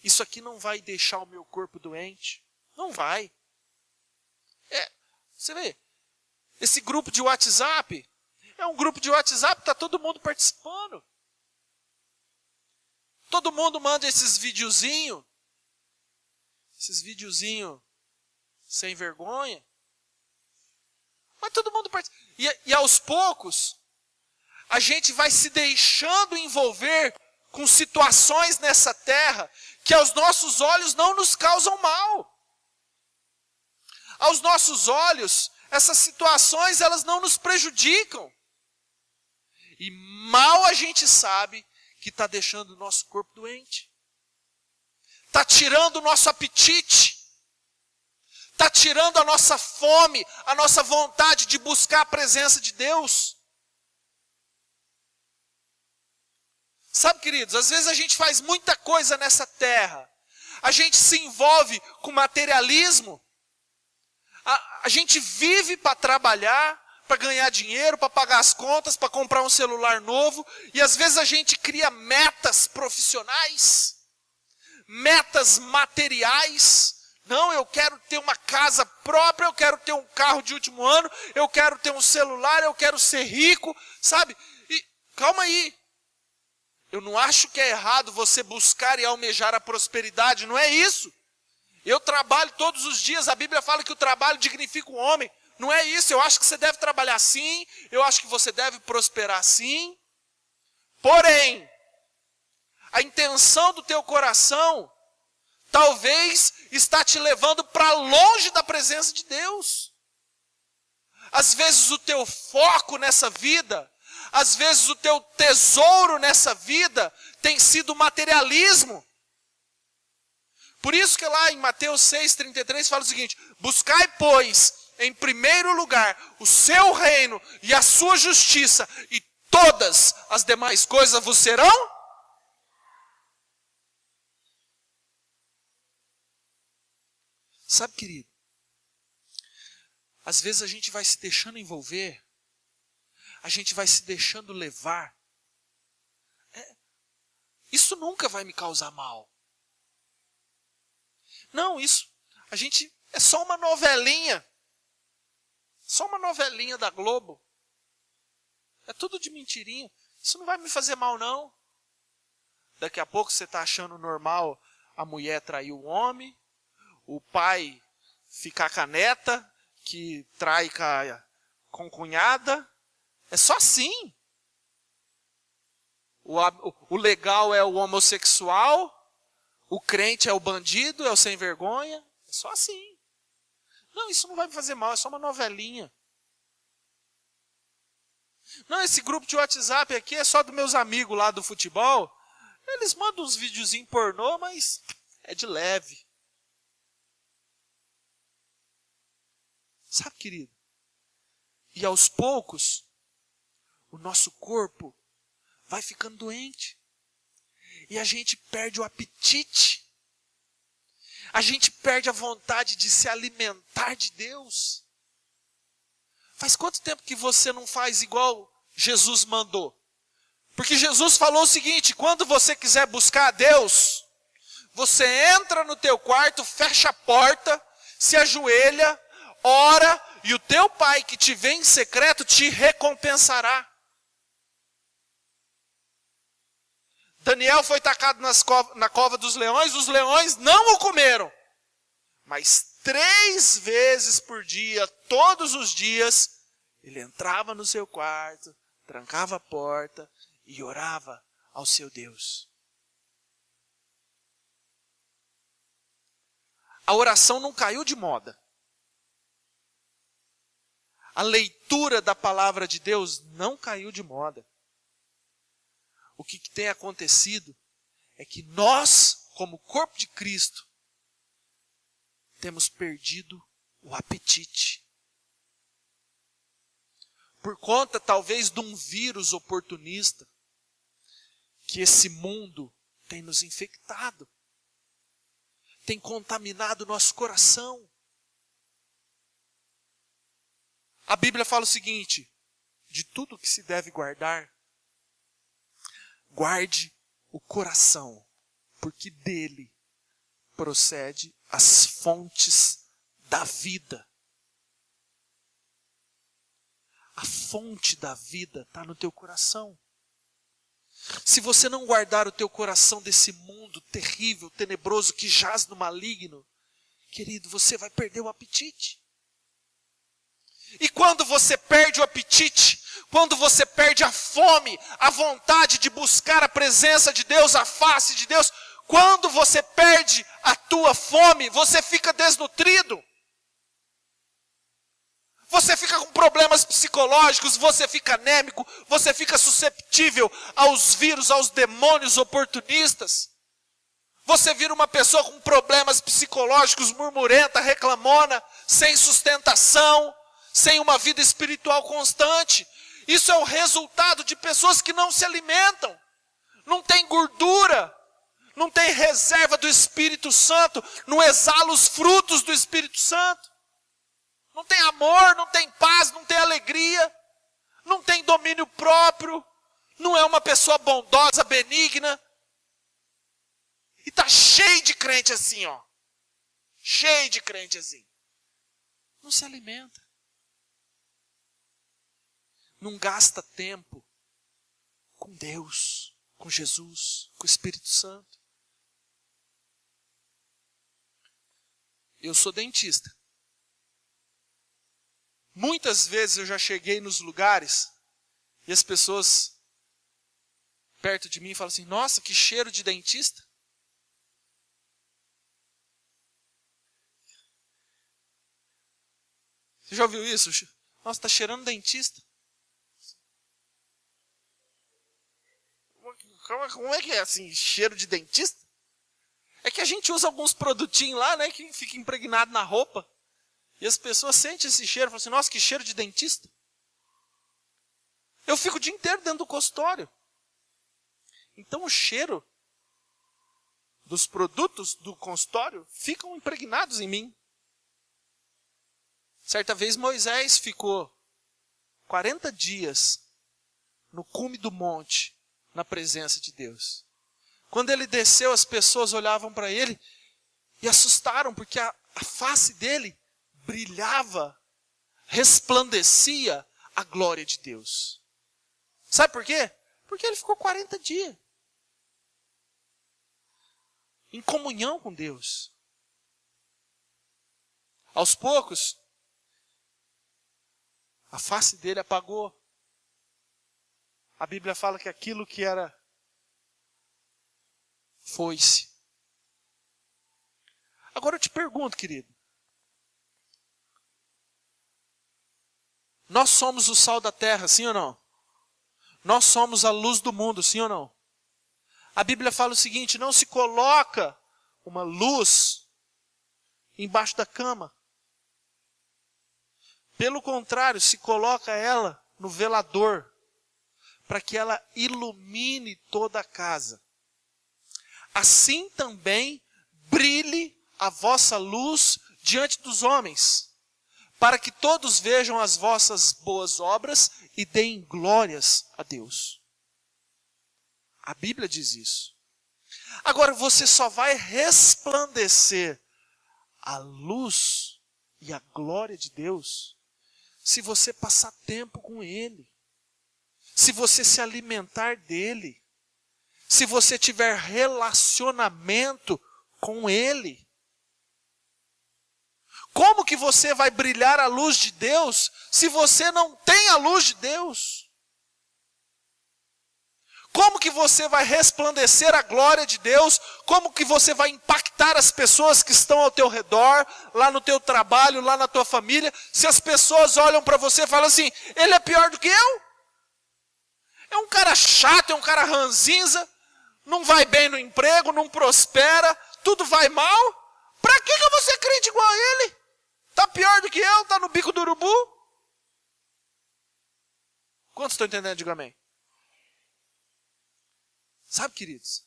Isso aqui não vai deixar o meu corpo doente. Não vai. Você vê, esse grupo de WhatsApp, é um grupo de WhatsApp, está todo mundo participando. Todo mundo manda esses videozinhos sem vergonha. Mas todo mundo participa. E aos poucos, a gente vai se deixando envolver com situações nessa terra que aos nossos olhos não nos causam mal. Aos nossos olhos, essas situações elas não nos prejudicam. E mal a gente sabe que está deixando o nosso corpo doente. Está tirando o nosso apetite. Está tirando a nossa fome, a nossa vontade de buscar a presença de Deus. Sabe, queridos, às vezes a gente faz muita coisa nessa terra. A gente se envolve com materialismo. A gente vive para trabalhar, para ganhar dinheiro, para pagar as contas, para comprar um celular novo. E às vezes a gente cria metas profissionais, metas materiais. Não, eu quero ter uma casa própria, eu quero ter um carro de último ano, eu quero ter um celular, eu quero ser rico, sabe? E calma aí. Eu não acho que é errado você buscar e almejar a prosperidade, não é isso. Eu trabalho todos os dias, a Bíblia fala que o trabalho dignifica o homem. Não é isso, eu acho que você deve trabalhar sim, eu acho que você deve prosperar sim. Porém, a intenção do teu coração talvez está te levando para longe da presença de Deus. Às vezes o teu foco nessa vida, às vezes o teu tesouro nessa vida tem sido o materialismo. Por isso que lá em Mateus 6,33 fala o seguinte, buscai, pois, em primeiro lugar o seu reino e a sua justiça, e todas as demais coisas vos serão. Sabe, querido, às vezes a gente vai se deixando envolver, a gente vai se deixando levar. Isso nunca vai me causar mal. Não, isso, é só uma novelinha. Só uma novelinha da Globo. É tudo de mentirinha. Isso não vai me fazer mal, não. Daqui a pouco você está achando normal a mulher trair o homem, o pai ficar com a neta, que trai com cunhada. É só assim. O legal é o homossexual, o crente é o bandido, é o sem vergonha. É só assim. Não, isso não vai me fazer mal, é só uma novelinha. Não, esse grupo de WhatsApp aqui é só dos meus amigos lá do futebol. Eles mandam uns videozinhos pornô, mas é de leve. Sabe, querido? E aos poucos, o nosso corpo vai ficando doente. E a gente perde o apetite. A gente perde a vontade de se alimentar de Deus. Faz quanto tempo que você não faz igual Jesus mandou? Porque Jesus falou o seguinte, quando você quiser buscar a Deus, você entra no teu quarto, fecha a porta, se ajoelha, ora, e o teu pai que te vê em secreto te recompensará. Daniel foi tacado na cova dos leões, os leões não o comeram. Mas 3 vezes por dia, todos os dias, ele entrava no seu quarto, trancava a porta e orava ao seu Deus. A oração não caiu de moda. A leitura da palavra de Deus não caiu de moda. O que tem acontecido é que nós, como corpo de Cristo, temos perdido o apetite. Por conta, talvez, de um vírus oportunista que esse mundo tem nos infectado, tem contaminado o nosso coração. A Bíblia fala o seguinte: de tudo que se deve guardar, guarde o coração, porque dele procede as fontes da vida. A fonte da vida está no teu coração. Se você não guardar o teu coração desse mundo terrível, tenebroso, que jaz no maligno, querido, você vai perder o apetite. E quando você perde o apetite, quando você perde a fome, a vontade de buscar a presença de Deus, a face de Deus, quando você perde a tua fome, você fica desnutrido. Você fica com problemas psicológicos, você fica anêmico, você fica susceptível aos vírus, aos demônios oportunistas. Você vira uma pessoa com problemas psicológicos, murmurenta, reclamona, sem sustentação, sem uma vida espiritual constante. Isso é o resultado de pessoas que não se alimentam, não tem gordura, não tem reserva do Espírito Santo, não exala os frutos do Espírito Santo. Não tem amor, não tem paz, não tem alegria, não tem domínio próprio, não é uma pessoa bondosa, benigna. E está cheio de crente assim, ó. Cheio de crente assim. Não se alimenta. Não gasta tempo com Deus, com Jesus, com o Espírito Santo. Eu sou dentista. Muitas vezes eu já cheguei nos lugares e as pessoas perto de mim falam assim: nossa, que cheiro de dentista. Você já ouviu isso? Nossa, está cheirando dentista. Como é que é assim, cheiro de dentista? É que a gente usa alguns produtinhos lá, né, que fica impregnado na roupa. E as pessoas sentem esse cheiro, falam assim: nossa, que cheiro de dentista. Eu fico o dia inteiro dentro do consultório. Então o cheiro dos produtos do consultório ficam impregnados em mim. Certa vez Moisés ficou 40 dias no cume do monte, na presença de Deus. Quando ele desceu, as pessoas olhavam para ele e assustaram, porque a face dele brilhava, resplandecia a glória de Deus. Sabe por quê? Porque ele ficou 40 dias em comunhão com Deus. Aos poucos, a face dele apagou. A Bíblia fala que aquilo que era foi-se. Agora eu te pergunto, querido. Nós somos o sal da terra, sim ou não? Nós somos a luz do mundo, sim ou não? A Bíblia fala o seguinte: não se coloca uma luz embaixo da cama. Pelo contrário, se coloca ela no velador, para que ela ilumine toda a casa. Assim também brilhe a vossa luz diante dos homens, para que todos vejam as vossas boas obras e deem glórias a Deus. A Bíblia diz isso. Agora, você só vai resplandecer a luz e a glória de Deus se você passar tempo com Ele, se você se alimentar dEle, se você tiver relacionamento com Ele. Como que você vai brilhar a luz de Deus se você não tem a luz de Deus? Como que você vai resplandecer a glória de Deus? Como que você vai impactar as pessoas que estão ao teu redor, lá no teu trabalho, lá na tua família, se as pessoas olham para você e falam assim: ele é pior do que eu? É um cara chato, é um cara ranzinza, não vai bem no emprego, não prospera, tudo vai mal. Para que eu vou ser crente igual a ele? Está pior do que eu, está no bico do urubu. Quantos estão entendendo? Diga amém. Sabe, queridos?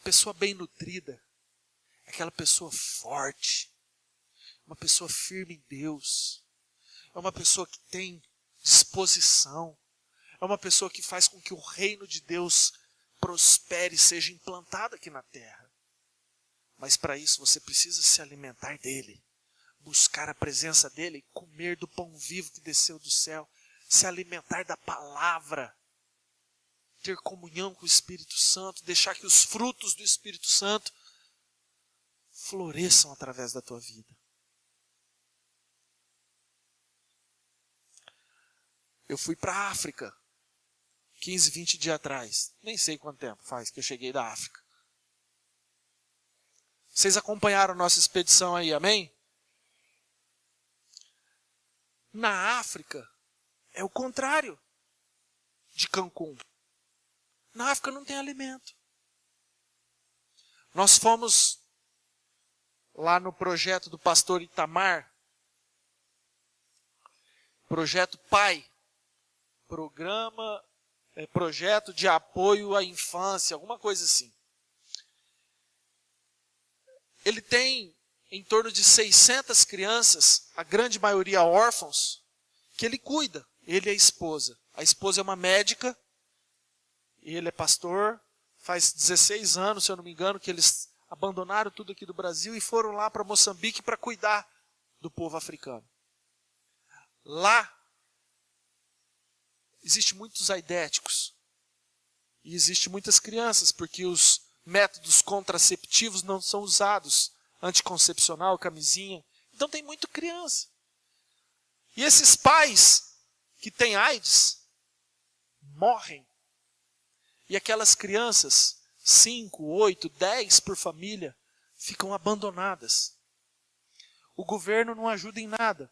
Pessoa bem nutrida é aquela pessoa forte, uma pessoa firme em Deus, é uma pessoa que tem disposição, é uma pessoa que faz com que o reino de Deus prospere, seja implantado aqui na terra. Mas para isso você precisa se alimentar dele, buscar a presença dele, comer do pão vivo que desceu do céu, se alimentar da palavra, ter comunhão com o Espírito Santo, deixar que os frutos do Espírito Santo floresçam através da tua vida. Eu fui para a África 15, 20 dias atrás. Nem sei quanto tempo faz que eu cheguei da África. Vocês acompanharam nossa expedição aí, amém? Na África é o contrário de Cancún. Na África não tem alimento. Nós fomos lá no projeto do pastor Itamar, projeto PAI, projeto de apoio à infância, alguma coisa assim. Ele tem em torno de 600 crianças, a grande maioria órfãos, que ele cuida, ele e a esposa. A esposa é uma médica, ele é pastor, faz 16 anos, se eu não me engano, que eles abandonaram tudo aqui do Brasil e foram lá para Moçambique para cuidar do povo africano. Lá, existem muitos aidéticos e existem muitas crianças, porque os métodos contraceptivos não são usados, anticoncepcional, camisinha. Então tem muita criança. E esses pais que têm AIDS morrem. E aquelas crianças, 5, 8, 10 por família, ficam abandonadas. O governo não ajuda em nada.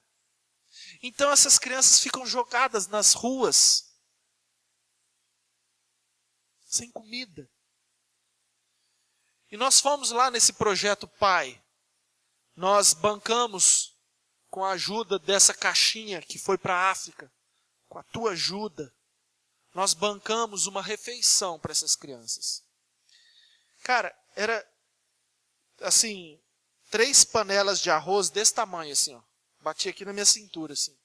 Então essas crianças ficam jogadas nas ruas, sem comida. E nós fomos lá nesse projeto PAI. Nós bancamos com a ajuda dessa caixinha que foi para a África, com a tua ajuda. Nós bancamos uma refeição para essas crianças. Cara, era assim, 3 panelas de arroz desse tamanho assim, ó. Bati aqui na minha cintura assim.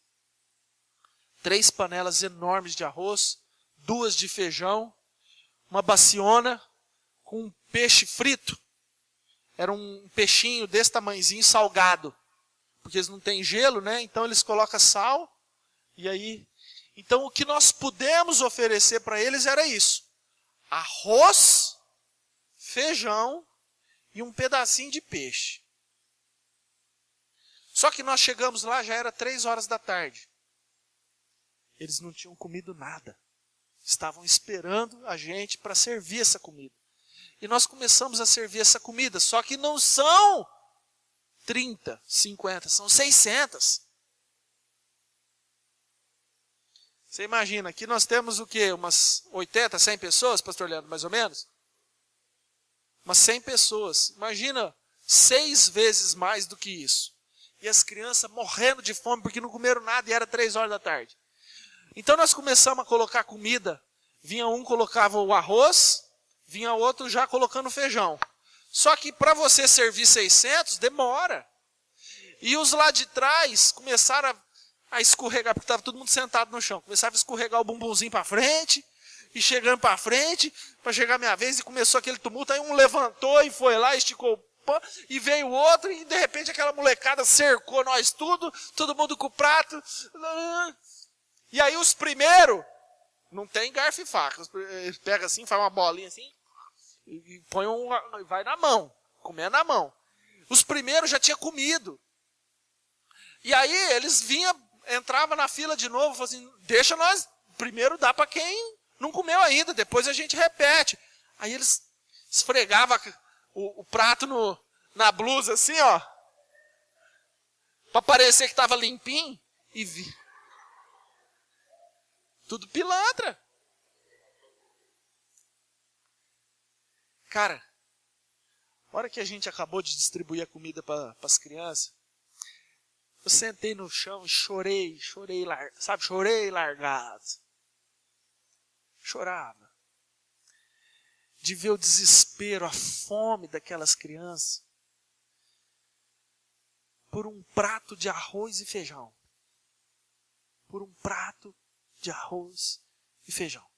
3 panelas enormes de arroz, 2 de feijão, uma baciona com um peixe frito. Era um peixinho desse tamanhozinho salgado. Porque eles não têm gelo, né? Então eles colocam sal e aí... Então o que nós pudemos oferecer para eles era isso. Arroz, feijão e um pedacinho de peixe. Só que nós chegamos lá, já era 3 horas da tarde. Eles não tinham comido nada. Estavam esperando a gente para servir essa comida. E nós começamos a servir essa comida. Só que não são 30, 50, são 600. Você imagina, aqui nós temos o quê? Umas 80, 100 pessoas, pastor Leandro, mais ou menos? Umas 100 pessoas. Imagina, 6 vezes mais do que isso. E as crianças morrendo de fome porque não comeram nada e era 3 horas da tarde. Então nós começamos a colocar comida. Vinha um, colocava o arroz, vinha outro já colocando feijão. Só que para você servir 600, demora. E os lá de trás começaram a escorregar, porque estava todo mundo sentado no chão. Começava a escorregar o bumbumzinho para frente, e chegando para frente, para chegar a minha vez, e começou aquele tumulto. Aí um levantou e foi lá, esticou o pão, e veio o outro, e de repente aquela molecada cercou nós tudo, todo mundo com o prato. E aí os primeiros, não tem garfo e faca, eles pegam assim, faz uma bolinha assim, e põe vai na mão, comendo na mão. Os primeiros já tinham comido. E aí eles entravam na fila de novo, falavam assim, deixa nós, primeiro dá para quem não comeu ainda, depois a gente repete. Aí eles esfregavam o prato na blusa assim, ó, para parecer que estava limpinho, e tudo pilantra. Cara, a hora que a gente acabou de distribuir a comida para as crianças, eu sentei no chão e chorei largado. Chorava. De ver o desespero, a fome daquelas crianças por um prato de arroz e feijão. Por um prato de arroz e feijão.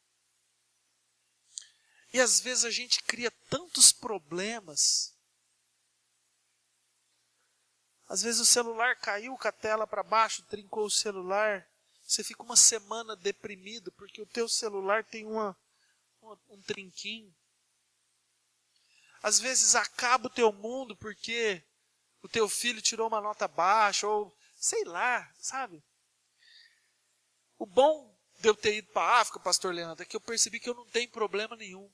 E às vezes a gente cria tantos problemas. Às vezes o celular caiu com a tela para baixo, trincou o celular. Você fica uma semana deprimido porque o teu celular tem um trinquinho. Às vezes acaba o teu mundo porque o teu filho tirou uma nota baixa, ou sei lá, sabe? O bom de eu ter ido para a África, pastor Leandro, é que eu percebi que eu não tenho problema nenhum.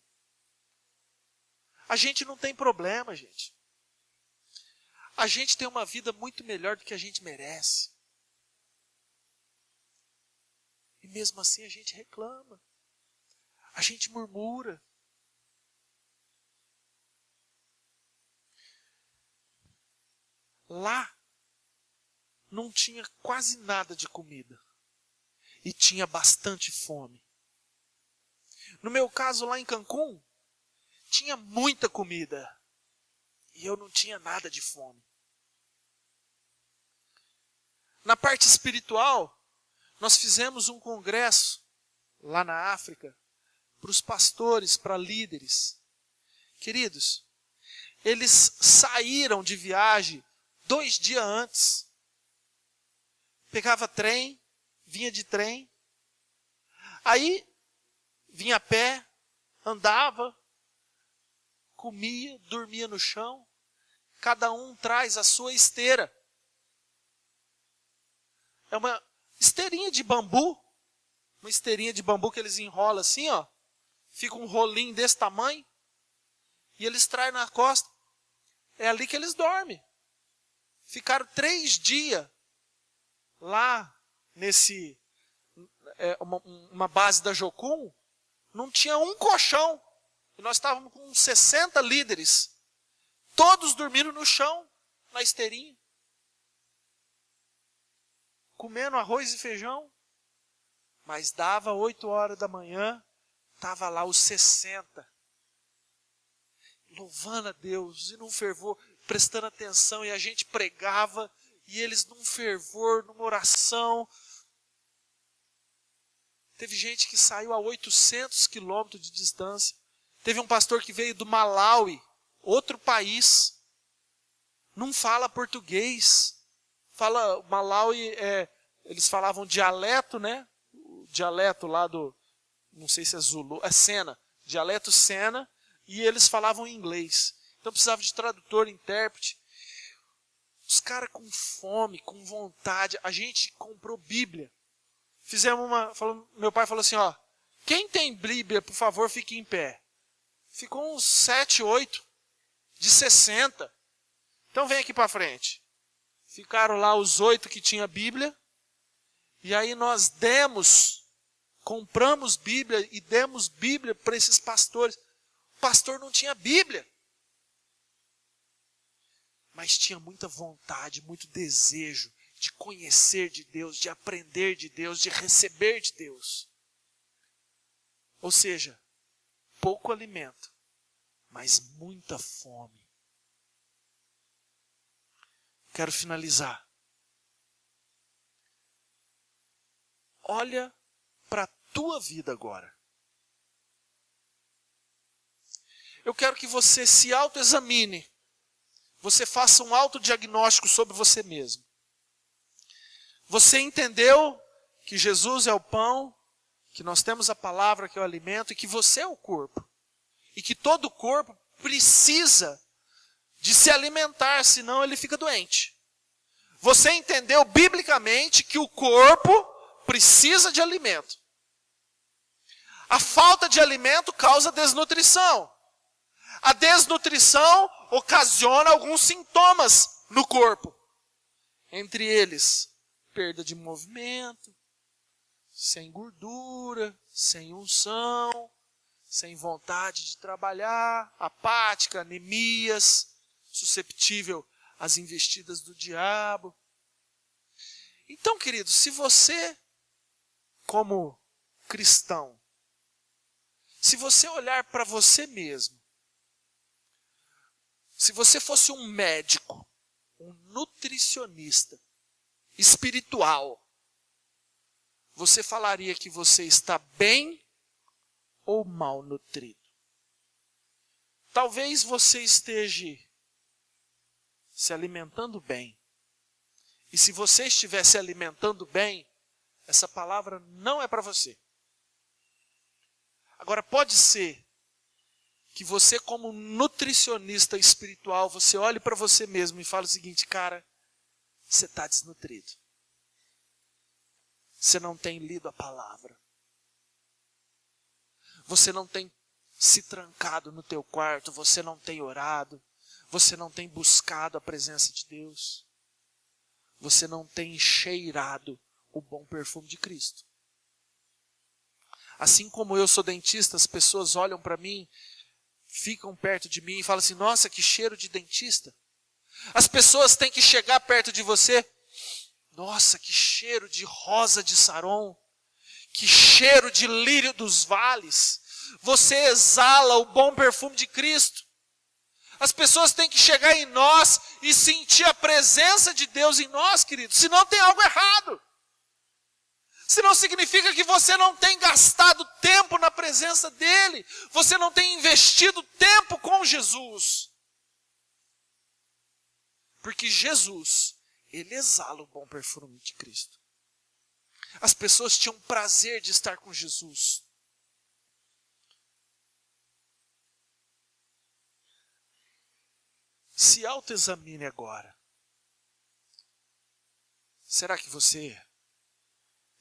A gente não tem problema, gente. A gente tem uma vida muito melhor do que a gente merece. E mesmo assim a gente reclama. A gente murmura. Lá não tinha quase nada de comida. E tinha bastante fome. No meu caso lá em Cancún, tinha muita comida. E eu não tinha nada de fome. Na parte espiritual, nós fizemos um congresso lá na África para os pastores, para líderes. Queridos, eles saíram de viagem 2 dias antes. Pegava trem, vinha de trem. Aí, vinha a pé, andava, comia, dormia no chão. Cada um traz a sua esteira. É uma esteirinha de bambu. Uma esteirinha de bambu que eles enrolam assim, ó. Fica um rolinho desse tamanho. E eles traem na costa. É ali que eles dormem. Ficaram 3 dias lá nesse... uma base da Jocum. Não tinha um colchão. E nós estávamos com 60 líderes. Todos dormindo no chão, na esteirinha. Comendo arroz e feijão. Mas dava 8 horas da manhã, estava lá os 60. Louvando a Deus, e num fervor, prestando atenção, e a gente pregava, e eles num fervor, numa oração. Teve gente que saiu a 800 quilômetros de distância. Teve um pastor que veio do Malawi, outro país, não fala português. Malawi, eles falavam dialeto, né? O dialeto lá do, não sei se é Zulu, é Sena, dialeto Sena, e eles falavam inglês. Então precisava de tradutor, intérprete. Os caras com fome, com vontade. A gente comprou Bíblia. Meu pai falou assim, ó, quem tem Bíblia, por favor, fique em pé. Ficou uns 7, 8, de 60. Então vem aqui para frente. Ficaram lá os 8 que tinham Bíblia. E aí nós compramos Bíblia e demos Bíblia para esses pastores. O pastor não tinha Bíblia. Mas tinha muita vontade, muito desejo de conhecer de Deus, de aprender de Deus, de receber de Deus. Ou seja, pouco alimento, mas muita fome. Quero finalizar. Olha para a tua vida agora. Eu quero que você se autoexamine. Você faça um autodiagnóstico sobre você mesmo. Você entendeu que Jesus é o pão, que nós temos a palavra que é o alimento e que você é o corpo. E que todo corpo precisa de se alimentar, senão ele fica doente. Você entendeu biblicamente que o corpo precisa de alimento. A falta de alimento causa desnutrição. A desnutrição ocasiona alguns sintomas no corpo. Entre eles, perda de movimento, sem gordura, sem unção, sem vontade de trabalhar, apática, Neemias, susceptível às investidas do diabo. Então, querido, se você, como cristão, se você olhar para você mesmo, se você fosse um médico, um nutricionista espiritual, você falaria que você está bem ou mal nutrido? Talvez você esteja se alimentando bem. E se você estiver se alimentando bem, essa palavra não é para você. Agora, pode ser que você, como nutricionista espiritual, você olhe para você mesmo e fale o seguinte: cara, você está desnutrido. Você não tem lido a palavra. Você não tem se trancado no teu quarto, você não tem orado, você não tem buscado a presença de Deus. Você não tem cheirado o bom perfume de Cristo. Assim como eu sou dentista, as pessoas olham para mim, ficam perto de mim e falam assim: nossa, que cheiro de dentista. As pessoas têm que chegar perto de você: nossa, que cheiro de rosa de Saron, que cheiro de lírio dos vales. Você exala o bom perfume de Cristo. As pessoas têm que chegar em nós e sentir a presença de Deus em nós, queridos, senão tem algo errado. Senão significa que você não tem gastado tempo na presença dEle. Você não tem investido tempo com Jesus. Porque Jesus, Ele exala o bom perfume de Cristo. As pessoas tinham prazer de estar com Jesus. Se autoexamine agora. Será que você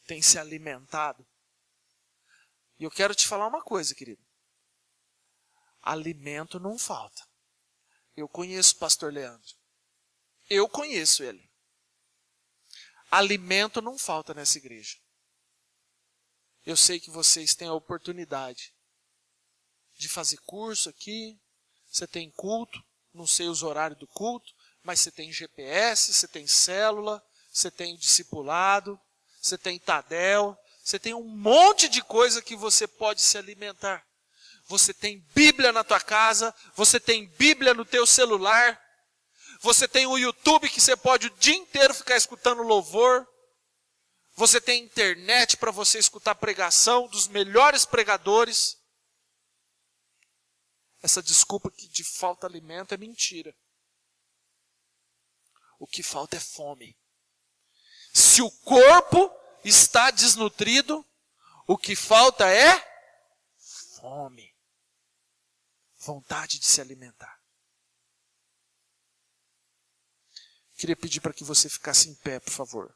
tem se alimentado? E eu quero te falar uma coisa, querido. Alimento não falta. Eu conheço o pastor Leandro. Eu conheço ele. Alimento não falta nessa igreja. Eu sei que vocês têm a oportunidade de fazer curso aqui. Você tem culto. Não sei os horários do culto, mas você tem GPS, você tem célula, você tem discipulado, você tem Tadel, você tem um monte de coisa que você pode se alimentar. Você tem Bíblia na tua casa, você tem Bíblia no teu celular, você tem o YouTube que você pode o dia inteiro ficar escutando louvor, você tem internet para você escutar pregação dos melhores pregadores. Essa desculpa que de falta alimento é mentira. O que falta é fome. Se o corpo está desnutrido, o que falta é fome. Vontade de se alimentar. Queria pedir para que você ficasse em pé, por favor.